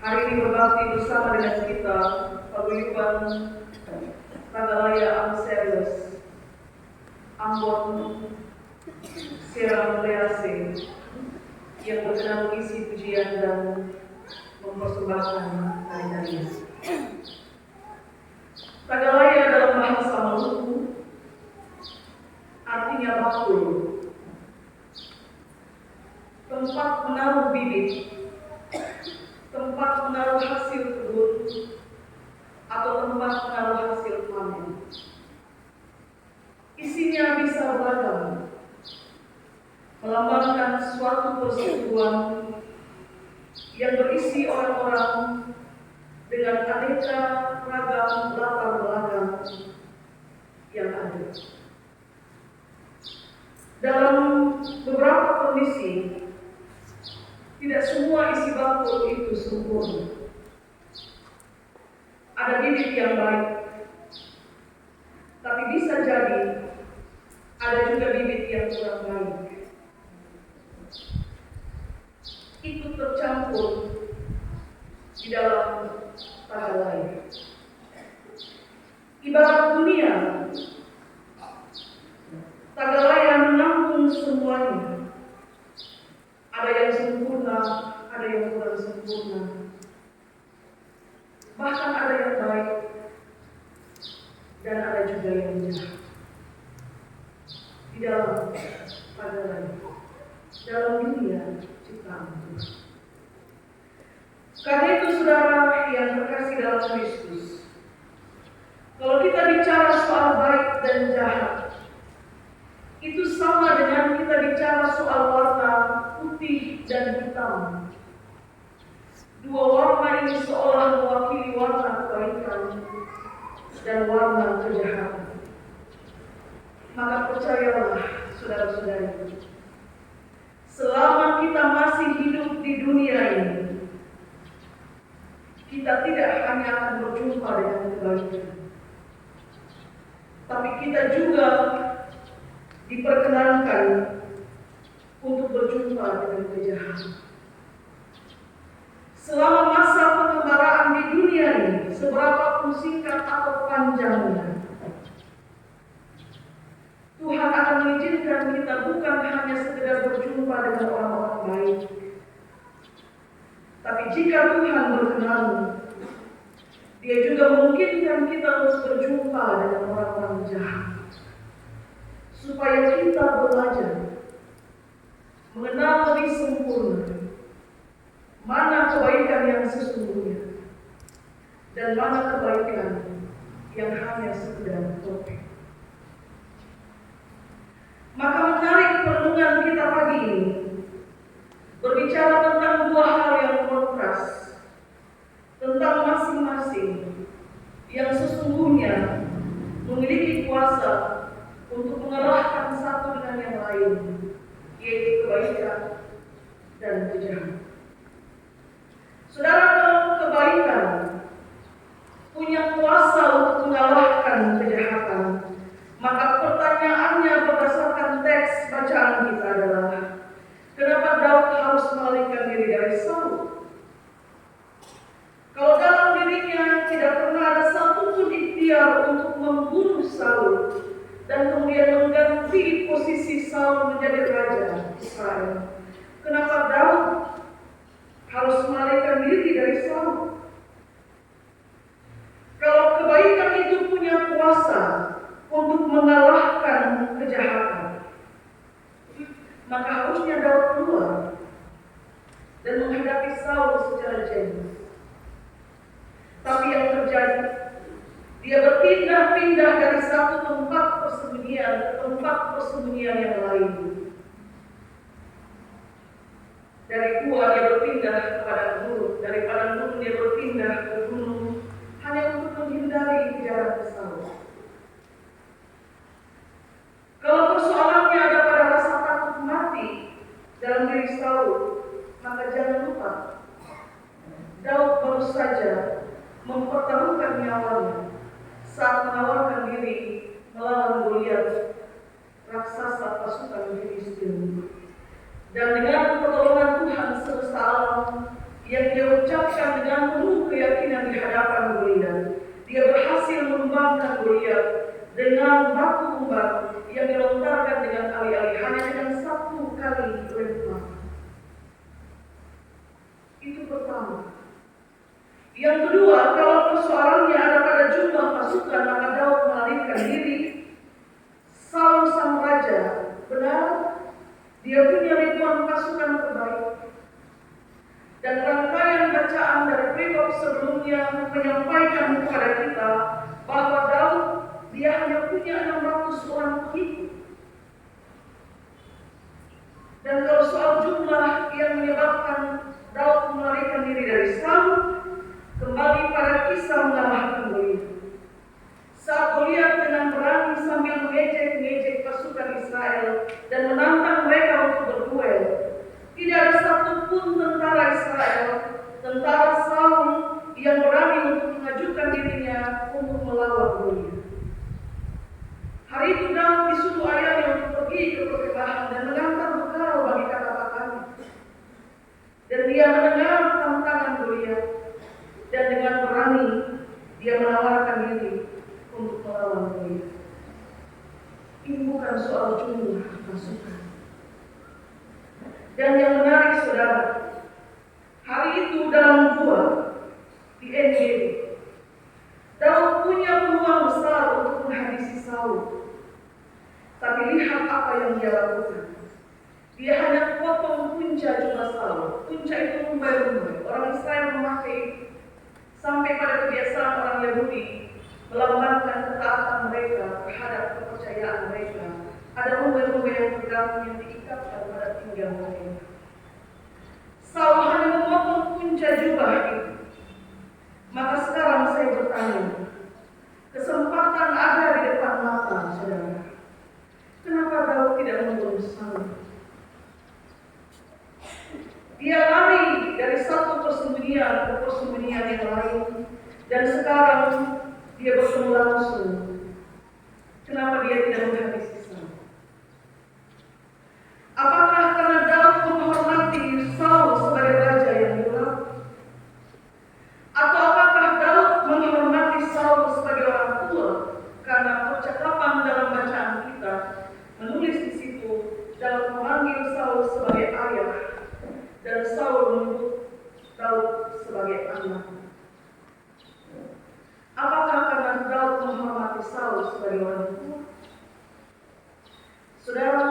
Hari ini berbakti bersama dengan kita paguyuban Tagalaya Amserius Ambon Sierra Lease yang berkenan mengisi pujian dan mempersembahkan tari-tarian. Tagalaya dalam bahasa Maluku artinya bakul, tempat menaruh bibit, tempat menaruh hasil kebun, atau tempat menaruh hasil panen. Isinya bisa beragam, melambangkan suatu persekutuan yang berisi orang-orang dengan aneka ragam latar belakang yang ada. Dalam beberapa kondisi, tidak semua isi bakul itu sempurna. Ada bibit yang baik, tapi bisa jadi ada juga bibit yang kurang baik. Ikut tercampur di dalam Tagalaya. Ibarat dunia, Tagalaya menampung semuanya. Ada yang sempurna, ada yang kurang sempurna. Bahkan ada yang baik dan ada juga yang jahat. Di dalam Tagalaya, dalam dunia ciptaan Tuhan. Karena itu saudara yang terkasih dalam Kristus, kalau kita bicara soal baik dan jahat, itu sama dengan kita bicara soal warna putih dan hitam. Dua warna ini seolah mewakili warna kebaikan dan warna kejahatan. Maka percayalah saudara-saudari, selama kita masih hidup di dunia ini, kita tidak hanya akan berjumpa dengan kebaikan, tapi kita juga diperkenankan untuk berjumpa dengan kejahatan. Selama masa pengembaraan di dunia ini, seberapapun singkat atau panjangnya, Tuhan akan mengizinkan kita bukan hanya sekedar berjumpa dengan orang-orang baik, tapi jika Tuhan berkenan, Dia juga memungkinkan kita untuk berjumpa dengan orang-orang jahat, supaya kita belajar mengenal lebih sempurna mana kebaikan yang sesungguhnya dan mana kebaikan yang hanya sekedar topeng. Maka menarik perenungan kita pagi ini berbicara tentang dua hal yang kontras, tentang masing-masing yang sesungguhnya memiliki kuasa untuk mengalahkan satu dengan yang lain, yaitu kebaikan dan kejahatan. Saudara, kalau kebaikan punya kuasa untuk mengalahkan kejahatan, maka pertanyaannya berdasarkan teks bacaan kita adalah, kenapa Daud harus melarikan diri dari Saul? Kalau dalam dirinya tidak pernah ada satupun ikhtiar untuk membunuh Saul dan kemudian mengganti posisi Saul menjadi raja Israel, kenapa Daud harus melarikan diri dari Saul? Kalau kebaikan itu punya kuasa untuk mengalahkan kejahatan, maka harusnya Daud keluar dan menghadapi Saul secara jenis. Tapi yang terjadi, dia berpindah-pindah dari satu tempat persembunyian ke tempat persembunyian yang lain. Dari gua dia berpindah ke padang gurun, dari padang gurun dia berpindah ke gunung, hanya untuk menghindari kejaran Saul. Kalau persoalannya ada pada rasa takut mati dalam diri Saul, maka jangan lupa, Daud baru saja mempertaruhkan nyawanya saat menawarkan diri melawan Goliat, raksasa pasukan Filistin. Dan dengan pertolongan Tuhan semesta alam yang dia ucapkan dengan penuh keyakinan di hadapan Goliat. Dia berhasil membangkang Goliat dengan batu umbar yang dilontarkan dengan alih-alih hanya dengan satu kali lempar. Itu pertama. Yang kedua, kalau persoalannya ada pada jumlah pasukan, maka Daud melarikan diri. Saul sang raja, benar, dia punya ribuan pasukan terbaik. Dan rangkaian bacaan dari perikop sebelumnya menyampaikan kepada kita bahwa Daud dia hanya punya 600 orang pengikut. Dan kalau soal jumlah yang menyebabkan Daud melarikan diri dari Saul, kembali pada kisah mengalahkan Goliat. Saat Goliat dengan berani sambil mengejek-ngejek pasukan Israel dan menantang mereka untuk berduel, tidak ada satupun tentara Israel, tentara Saul yang berani untuk mengajukan dirinya untuk melawan Goliat. Hari itu Daud disuruh ayahnya untuk pergi ke perkemahan dan mengantar bekal bagi kata-katanya. Dan dia mendengar tantangan Goliat, dan dengan berani dia menawarkan diri untuk melawan Goliat. Ini bukan soal jumlah pasukan. Dan yang menarik saudara, hari itu dalam gua di NGD, Daud punya peluang besar untuk menghabisi Saul. Tapi lihat apa yang dia lakukan. Dia hanya potong punca jubah Saul. Punca itu rumbai-rumbai. Orang Israel memakai sampai pada kebiasaan orang Yahudi melambangkan ketaatan mereka terhadap kepercayaan mereka. Ada rumbai-rumbai yang bergantung yang diikatkan pada pinggang mereka. Saul hanya memotong punca jubah itu. Maka sekarang saya bertanya, kesempatan ada di depan mata saudara. Kenapa Daud tidak membunuh Saul? Dia lari dari satu persembunyian ke persembunyian yang lain, dan sekarang dia bertemu langsung. Kenapa dia tidak menghabisi Saul? Apakah karena Daud menghormati Saul sebagai raja yang gelap? Atau apakah Daud menghormati Saul sebagai orang tua? Karena percakapan dalam bacaan kita menulis di situ Daud memanggil Saul sebagai ayah, dan Saul menyebut Daud sebagai anak. Apakah karena Daud menghormati Saul sebagai orang tua? Saudara,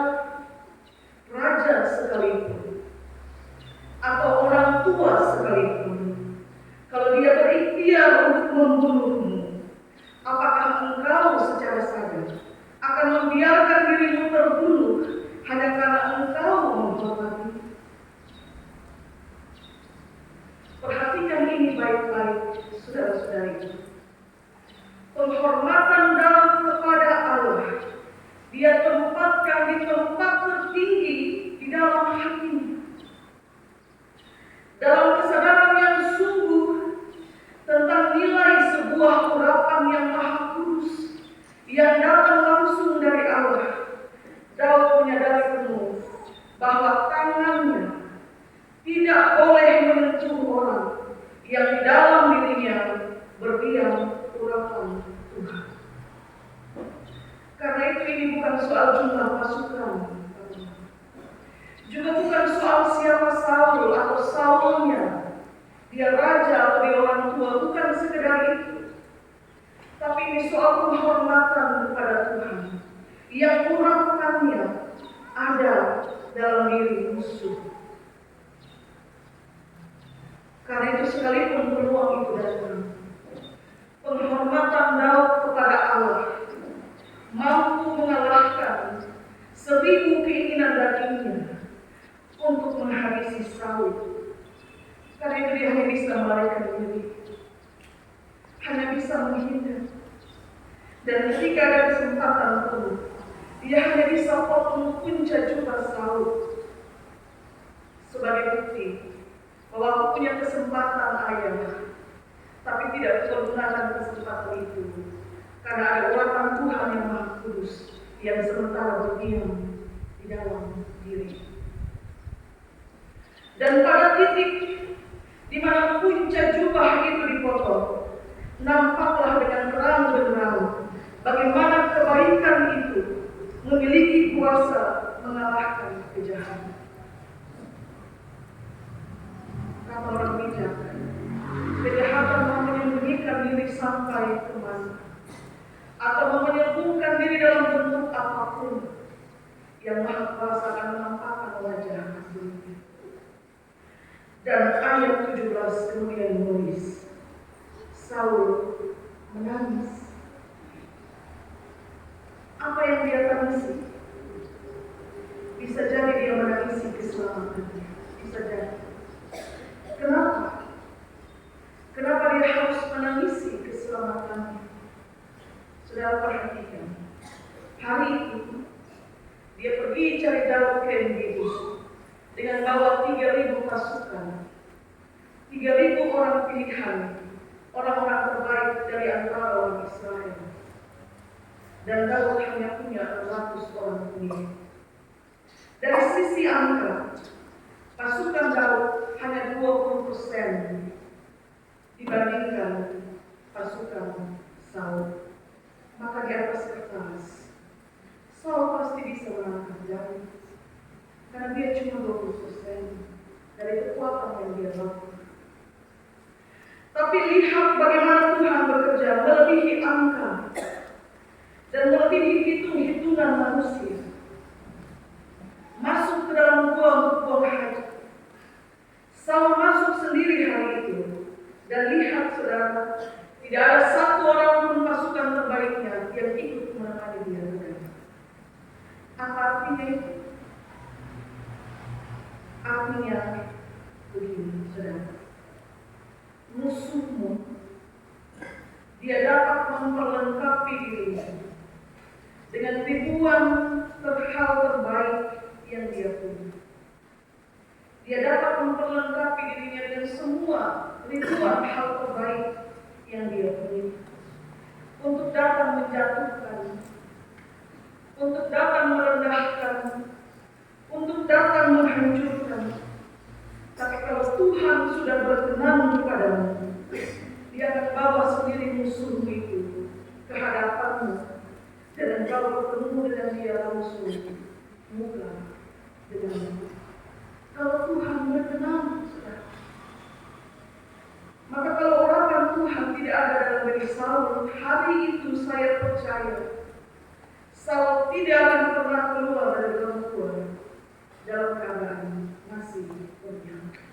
raja sekalipun atau orang tua sekalipun, kalau dia berikhtiar untuk membunuhmu, apakah engkau secara sadar akan membiarkan dirimu terbunuh hanya karena engkau menghormati? Perhatikan ini baik-baik, saudara-saudari. Penghormatan Daud kepada Allah, dia tempatkan di tempat tertinggi di dalam hatinya. Dalam kesadaran yang sungguh tentang nilai sebuah urapan yang maha kudus yang datang langsung dari Allah, Daud menyadari penuh bahwa tangannya tidak boleh menyentuh orang yang di dalam dirinya berdiam urapan Tuhan. Karena itu ini bukan soal jumlah pasukan, juga bukan soal siapa Saul atau Saulnya, dia raja atau dia orang tua, bukan sekedar itu. Tapi ini soal penghormatan kepada Tuhan yang urapannya ada dalam diri musuh. Karena itu sekalipun peluang itu datang, penghormatan Daud kepada Allah mampu mengalahkan 1000 keinginan dagingnya untuk menghabisi Saul. Karena itu dia hanya bisa melarikan diri, hanya bisa menghindar. Dan ketika ada kesempatan penuh, dia hanya bisa potong punca jubah Saul sebagai bukti bahwa aku punya kesempatan ayah, tapi tidak menggunakan kesempatan itu karena ada urapan Tuhan yang maha kudus yang sementara berdiam di dalam diri. Dan pada titik di diri sampai kemana, atau menyembunyikan diri dalam bentuk apapun, yang Maha Kuasa akan menampakkan wajah aslinya. Dan ayat 17 kemudian menulis, Saul menangis. Apa yang dia tangisi? Bisa jadi dia menangisi keselamatannya. Bisa jadi. Kenapa? Kenapa dia harus menangisi keselamatannya? Saudara perhatikan. Hari itu dia pergi cari Daud ke Engedi dengan bawa 3.000 pasukan, 3.000 orang pilihan, orang-orang terbaik dari antara orang Israel. Dan Daud hanya punya 600 orang pilihan. Dari sisi angka, pasukan Daud hanya 20% dibandingkan pasukan Saul. Maka di atas kertas, Saul pasti bisa menangkap Daud, karena dia cuma 20% dari kekuatan yang dia bawa. Tapi lihat bagaimana Tuhan bekerja melebihi angka dan melebihi hitung-hitungan manusia. Masuk ke dalam gua untuk buang hajat. Saul masuk sendiri hari itu, dan lihat saudara, tidak ada satu orang pun pasukan terbaiknya yang ikut menemani dia. Apa artinya itu? Artinya begini, saudara. Musuhmu, dia dapat memperlengkapi dirinya dengan ribuan hal terbaik yang dia punya. Dia dapat memperlengkapi dirinya dengan semua ribuan hal terbaik yang dia punya, untuk datang menjatuhkan, untuk datang merendahkan, untuk datang menghancurkan. Tapi kalau Tuhan sudah berkenan kepadamu, Dia akan bawa sendiri musuh itu ke hadapanmu, dan engkau bertemu dengan dia langsung, muka dengan muka. Kalau Tuhan berkenan, maka kalau urapan Tuhan tidak ada dalam diri Saul, hari itu saya percaya Saul tidak akan pernah keluar dari dalam gua dalam keadaan masih bernyata.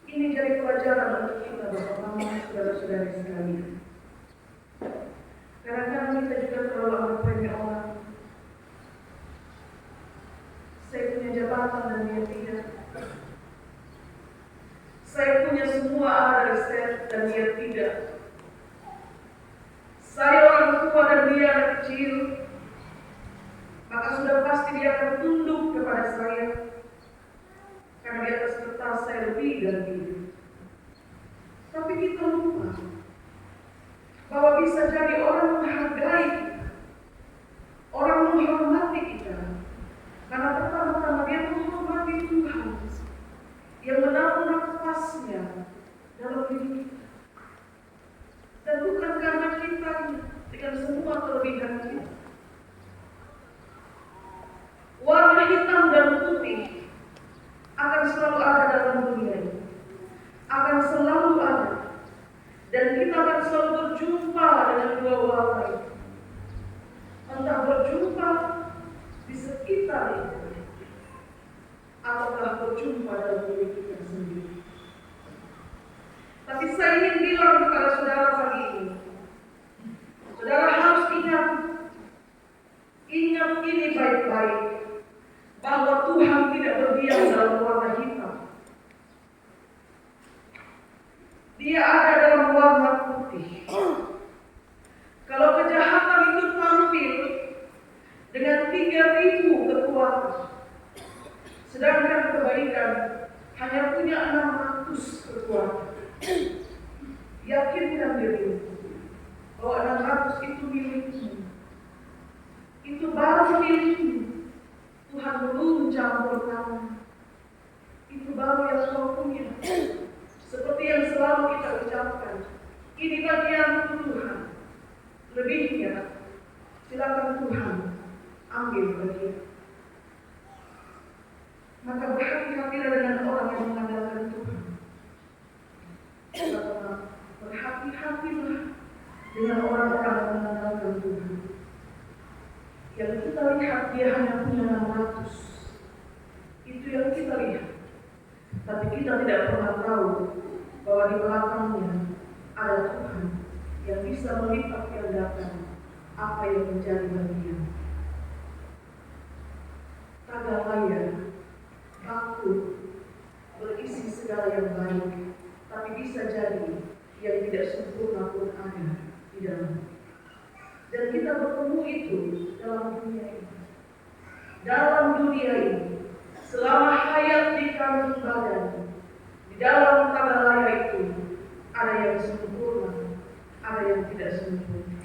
Ini jadi pelajaran untuk kita, Bapak-Bapak, saudara-saudari sekalian. Kadang-kadang kita juga terlalu anggap remeh orang. Saya punya jabatan dan dia tidak. Saya punya semua A dari Z dan dia tidak. Saya orang tua dan dia anak kecil, maka sudah pasti dia akan tunduk kepada saya, karena di atas kertas saya lebih dari dia. Tapi kita lupa bahwa bisa jadi orang menghargai kita, orang menghormati kita, karena pertama-tama dia menghormati Tuhan yang menaruh nafasnya dalam diri kita. Dan bukan karena kita dengan semua kelebihan kita. Warna hitam dan putih akan selalu ada dalam dunia ini, akan selalu ada, dan kita akan selalu berjumpa dengan dua warna itu. Entah berjumpa di sekitar itu, ataukah berjumpa dalam diri kita sendiri. Tapi saya ingin bilang kepada saudara pagi ini, saudara harus ingat ini baik-baik, bahwa Tuhan tidak berdiam dalam warna hitam. Dia ada dalam warna putih. Kalau kejahatan itu tampil dengan 3.000 kekuatan, sedangkan kebaikan hanya punya 600 kekuatan. Yakinkan dirimu bahwa 600 itu milikmu. Itu baru milikmu. Tuhan belum campur tangan. Itu baru yang kau punya. Seperti yang selalu kita ucapkan, ini bagian Tuhan. Lebihnya, silakan Tuhan ambil bagian. Maka berhati-hatilah dengan orang yang mengandalkan Tuhan. dia hanya punya 600. Itu yang kita lihat. Tapi kita tidak pernah tahu bahwa di belakangnya ada Tuhan yang bisa melipat gandakan apa yang menjadi bagian. Tagalaya, baku, berisi segala yang baik, tapi bisa jadi yang tidak sempurna pun ada di dalam. Dan kita bertemu itu dalam dunia ini. Dalam dunia ini, selama hayat di kandung badan, di dalam tagalaya itu ada yang sempurna, ada yang tidak sempurna,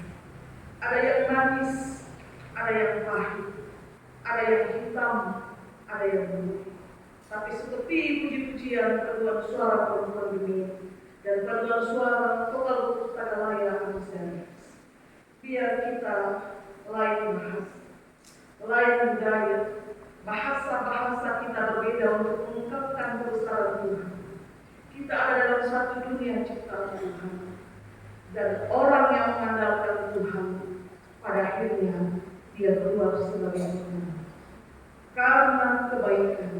ada yang manis, ada yang pahit, ada yang hitam, ada yang putih. Tapi seperti puji-pujian paduan suara perempuan ini dan paduan suara total tagalaya Amsarias, biar kita lain bahasa, lain budaya, bahasa-bahasa kita berbeda untuk mengungkapkan kebesaran Tuhan. Kita ada dalam satu dunia ciptaan Tuhan, dan orang yang mengandalkan Tuhan pada akhirnya dia keluar sebagai pemenang. Karena kebaikan,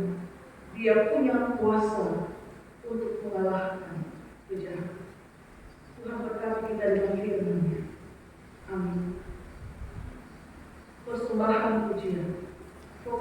dia punya kuasa untuk mengalahkan kejahatan. Tuhan berkati kita dengan firman-Nya. Amin. Persembahan pujian. Kau